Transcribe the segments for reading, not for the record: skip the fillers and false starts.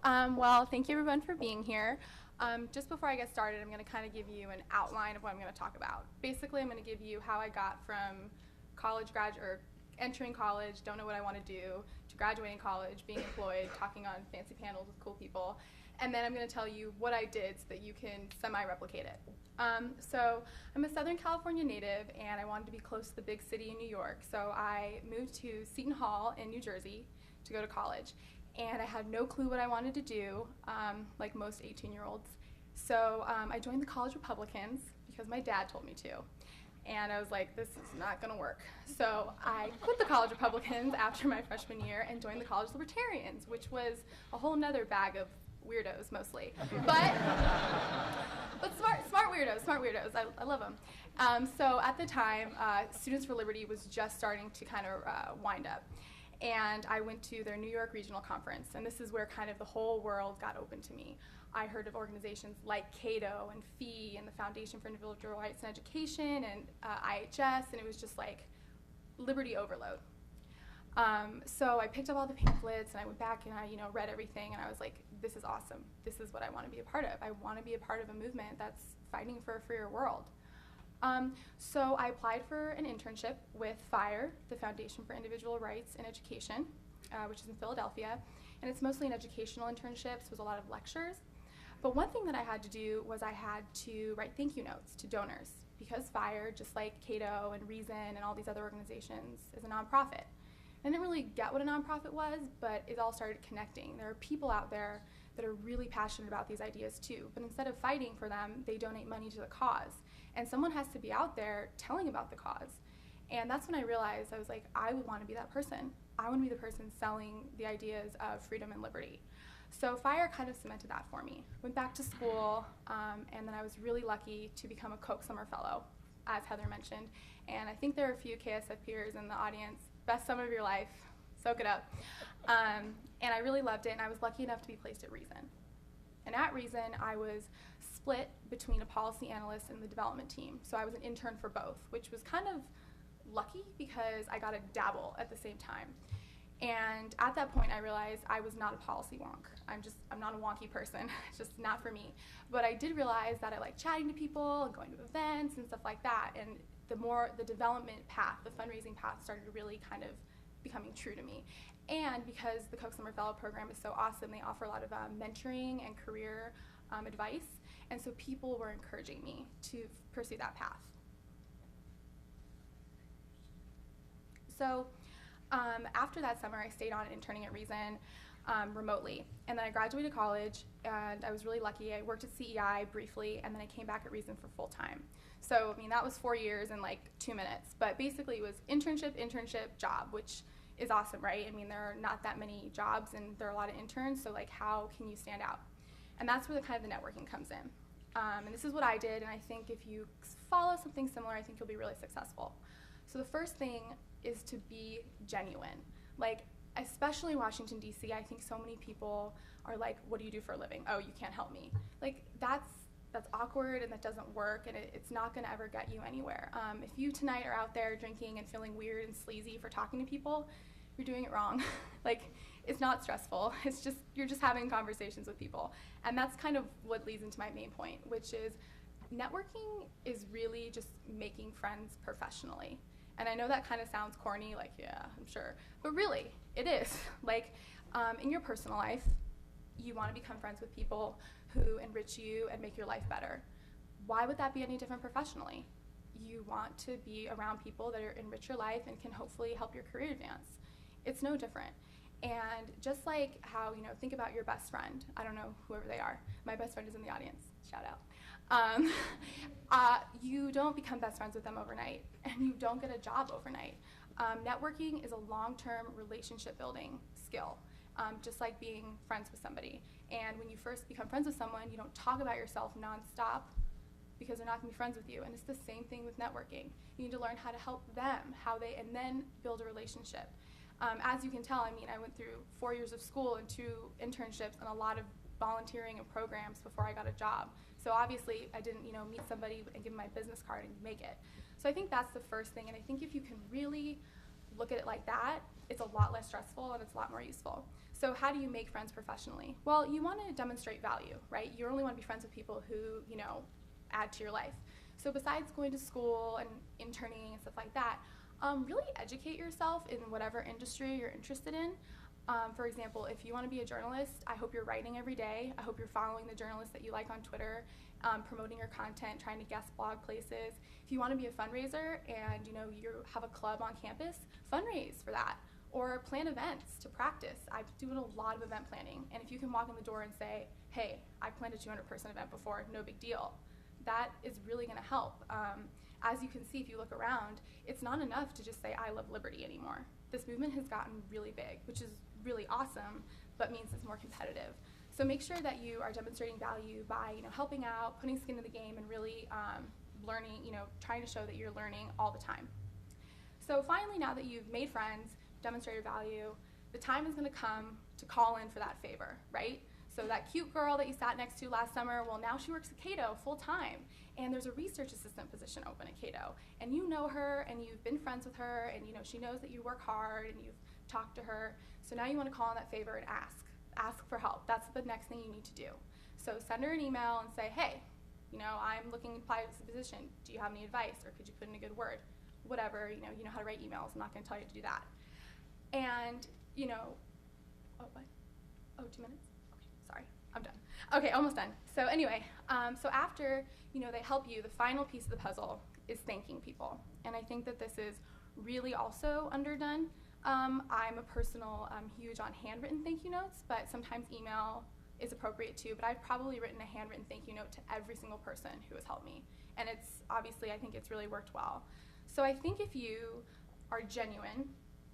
Well, thank you everyone for being here. Just before I get started, I'm going to kind of give you an outline of what I'm going to talk about. Basically, I'm going to give you how I got from entering college, don't know what I want to do, to graduating college, being employed, talking on fancy panels with cool people, and then I'm going to tell you what I did so that you can semi-replicate it. So I'm a Southern California native, and I wanted to be close to the big city in New York, so I moved to Seton Hall in New Jersey to go to college. And I had no clue what I wanted to do, like most 18-year-olds. So I joined the College Republicans because my dad told me to. And I was like, this is not going to work. So I quit the College Republicans after my freshman year and joined the College Libertarians, which was a whole nother bag of weirdos mostly. But smart weirdos. I love them. So at the time, Students for Liberty was just starting to kind of wind up. And I went to their New York Regional Conference, and this is where kind of the whole world got open to me. I heard of organizations like Cato and FEE and the Foundation for Individual Rights and Education and IHS, and it was just like liberty overload. So I picked up all the pamphlets, and I went back and I read everything, and I was like, this is awesome. This is what I want to be a part of. I want to be a part of a movement that's fighting for a freer world. So I applied for an internship with FIRE, the Foundation for Individual Rights and Education, which is in Philadelphia. And it's mostly an educational internship, so it was a lot of lectures. But one thing that I had to do was I had to write thank you notes to donors, because FIRE, just like Cato and Reason and all these other organizations, is a nonprofit. I didn't really get what a nonprofit was, but it all started connecting. There are people out there that are really passionate about these ideas too, but instead of fighting for them, they donate money to the cause. And someone has to be out there telling about the cause. And that's when I realized, I was like, I would want to be that person. I want to be the person selling the ideas of freedom and liberty. So FIRE kind of cemented that for me. Went back to school, and then I was really lucky to become a Koch Summer Fellow, as Heather mentioned. And I think there are a few KSF peers in the audience. Best summer of your life, soak it up. And I really loved it, and I was lucky enough to be placed at Reason. And at Reason, I was split between a policy analyst and the development team. So I was an intern for both, which was kind of lucky because I got to dabble at the same time. And at that point, I realized I was not a policy wonk. I'm not a wonky person. It's just not for me. But I did realize that I like chatting to people and going to events and stuff like that. And the more the development path, the fundraising path started really kind of becoming true to me. And because the Koch Summer Fellow program is so awesome, they offer a lot of mentoring and career advice. And so people were encouraging me to pursue that path. So after that summer, I stayed on interning at Reason remotely. And then I graduated college, and I was really lucky. I worked at CEI briefly, and then I came back at Reason for full time. So, I mean, that was 4 years in like 2 minutes. But basically, it was internship, job, which is awesome, right? I mean, there are not that many jobs, and there are a lot of interns, so like, how can you stand out? And that's where the kind of the networking comes in. And this is what I did, and I think if you follow something similar, I think you'll be really successful. So the first thing is to be genuine. Like, especially in Washington, D.C., I think so many people are like, what do you do for a living? Oh, you can't help me. Like, that's awkward, and that doesn't work, and it's not going to ever get you anywhere. If you tonight are out there drinking and feeling weird and sleazy for talking to people, you're doing it wrong. Like, it's not stressful. It's just, you're just having conversations with people. And that's kind of what leads into my main point, which is networking is really just making friends professionally. And I know that kind of sounds corny, like, yeah, I'm sure. But really, it is. Like, in your personal life, you want to become friends with people who enrich you and make your life better. Why would that be any different professionally? You want to be around people that enrich your life and can hopefully help your career advance. It's no different. And just like how, think about your best friend. I don't know whoever they are. My best friend is in the audience. Shout out. You don't become best friends with them overnight, and you don't get a job overnight. Networking is a long-term relationship building skill, just like being friends with somebody. And when you first become friends with someone, you don't talk about yourself nonstop because they're not going to be friends with you. And it's the same thing with networking. You need to learn how to help them, and then build a relationship. As you can tell, I mean, I went through 4 years of school and 2 internships and a lot of volunteering and programs before I got a job. So obviously, I didn't, meet somebody and give them my business card and make it. So I think that's the first thing. And I think if you can really look at it like that, it's a lot less stressful and it's a lot more useful. So how do you make friends professionally? Well, you want to demonstrate value, right? You only want to be friends with people who, add to your life. So besides going to school and interning and stuff like that, really educate yourself in whatever industry you're interested in. For example, if you want to be a journalist, I hope you're writing every day. I hope you're following the journalists that you like on Twitter, promoting your content, trying to guest blog places. If you want to be a fundraiser and you have a club on campus, fundraise for that. Or plan events to practice. I'm doing a lot of event planning, and if you can walk in the door and say, hey, I planned a 200-person event before, no big deal, that is really going to help. As you can see, if you look around, it's not enough to just say, I love liberty anymore. This movement has gotten really big, which is really awesome, but means it's more competitive. So make sure that you are demonstrating value by helping out, putting skin in the game, and really learning, trying to show that you're learning all the time. So finally, now that you've made friends, demonstrated value, the time is going to come to call in for that favor, right? So that cute girl that you sat next to last summer, well, now she works at Cato full time, and there's a research assistant position open at Cato, and you know her, and you've been friends with her, and she knows that you work hard, and you've talked to her. So now you want to call in that favor and ask for help. That's the next thing you need to do. So send her an email and say, hey, I'm looking to apply to this position. Do you have any advice, or could you put in a good word? Whatever, you know how to write emails. I'm not going to tell you to do that. And, oh, what? Oh, 2 minutes? Okay, sorry, I'm done. Okay, almost done. So anyway, so after, they help you, the final piece of the puzzle is thanking people. And I think that this is really also underdone. I'm huge on handwritten thank you notes, but sometimes email is appropriate too, but I've probably written a handwritten thank you note to every single person who has helped me. And I think it's really worked well. So I think if you are genuine,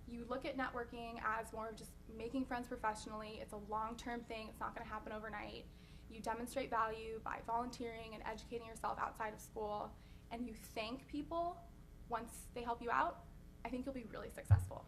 you look at networking as more of just making friends professionally. It's a long-term thing. It's not going to happen overnight. You demonstrate value by volunteering and educating yourself outside of school, and you thank people once they help you out. I think you'll be really successful.